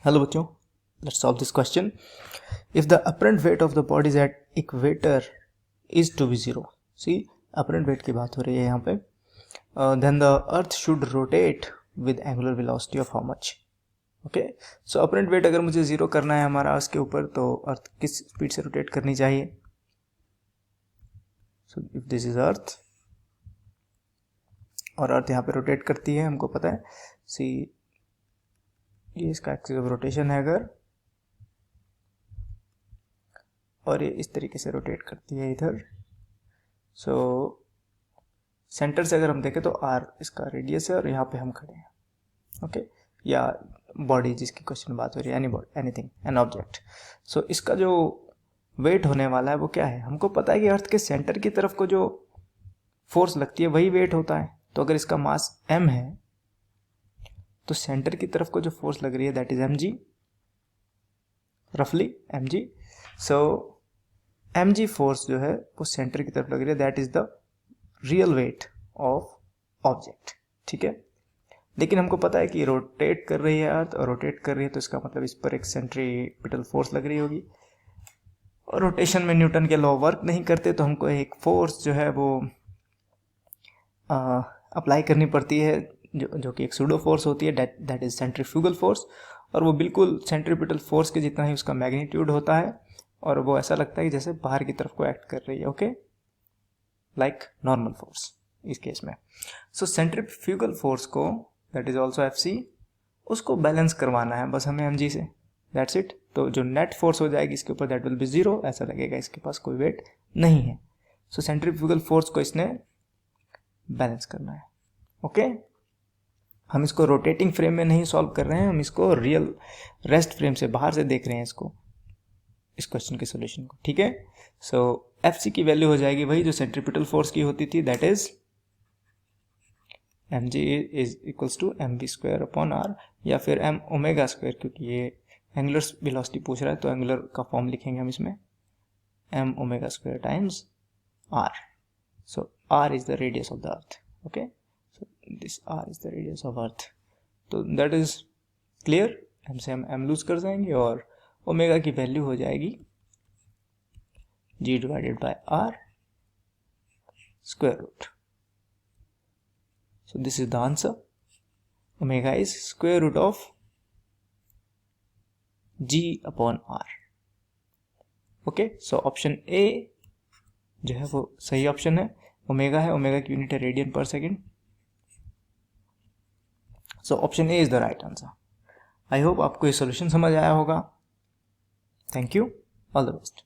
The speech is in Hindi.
हेलो बच्चों, let's solve this question. If the apparent weight of the body at equator is to be zero. See, apparent weight की बात हो रही है यहाँ पे. Then the earth should rotate with angular velocity of how much. Okay, so apparent weight अगर मुझे जीरो करना है हमारा अर्थ के ऊपर, तो अर्थ किस स्पीड से रोटेट करनी चाहिए? So if this is earth और अर्थ यहाँ पे रोटेट करती है, हमको पता है. सी, ये इसका एक्सिस ऑफ रोटेशन है अगर, और ये इस तरीके से रोटेट करती है इधर. सो सेंटर से अगर हम देखें तो आर इसका रेडियस है और यहाँ पे हम खड़े हैं. ओके, या बॉडी जिसकी क्वेश्चन बात हो रही है, any body, anything, an object. So इसका जो वेट होने वाला है वो क्या है? हमको पता है कि अर्थ के सेंटर की तरफ को जो फोर्स लगती है वही वेट होता है. तो अगर इसका मास m है तो सेंटर की तरफ को जो फोर्स लग रही है दैट इज mg, रफली mg. सो mg फोर्स जो है वो सेंटर की तरफ लग रही है, that is the real weight of object. ठीक है, लेकिन हमको पता है कि रोटेट कर रही है अर्थ, और रोटेट कर रही है तो इसका मतलब इस पर एक सेंट्रीपिटल फोर्स लग रही होगी. और रोटेशन में न्यूटन के लॉ वर्क नहीं करते, तो हमको एक फोर्स जो है वो अप्लाई करनी पड़ती है, जो कि एक सूडो फोर्स होती है, दैट इज सेंट्रीफ्यूगल फोर्स. और वो बिल्कुल सेंट्रीपिटल फोर्स के जितना ही उसका मैग्नीट्यूड होता है, और वो ऐसा लगता है कि जैसे बाहर की तरफ को एक्ट कर रही है. ओके, लाइक नॉर्मल फोर्स इस केस में. सो सेंट्रीफ्यूगल फोर्स को, दैट इज ऑल्सो Fc, उसको बैलेंस करवाना है बस हमें mg से, दैट्स इट. तो जो नेट फोर्स हो जाएगी इसके ऊपर, दैट विल बी जीरो. ऐसा लगेगा इसके पास कोई वेट नहीं है. सो सेंट्रीफ्यूगल फोर्स को इसने बैलेंस करना है. ओके, हम इसको रोटेटिंग फ्रेम में नहीं सॉल्व कर रहे हैं, हम इसको रियल रेस्ट फ्रेम से बाहर से देख रहे हैं इसको, इस क्वेश्चन के सोल्यूशन को. ठीक है, सो Fc की वैल्यू हो जाएगी वही जो सेंट्रीपिटल फोर्स की होती थी, that is mg is equals to mv square upon r, या फिर m ओमेगा स्क्वायर, क्योंकि ये एंगुलर वेलोसिटी पूछ रहा है तो एंगुलर का फॉर्म लिखेंगे हम इसमें, m omega square times r. So r is the radius of the earth. Okay, so this r is the radius of earth. तो दैट इज क्लियर. m से हम m लूज कर जाएंगे और ओमेगा की वैल्यू हो जाएगी g divided by r square root. So this is the answer. Omega is square root of g upon r. Okay, so option A जो है वो सही ऑप्शन है. ओमेगा है, ओमेगा की यूनिट है रेडियन पर second. So option A is the right answer. I hope आपको ये सॉल्यूशन समझ आया होगा. Thank you, all the best.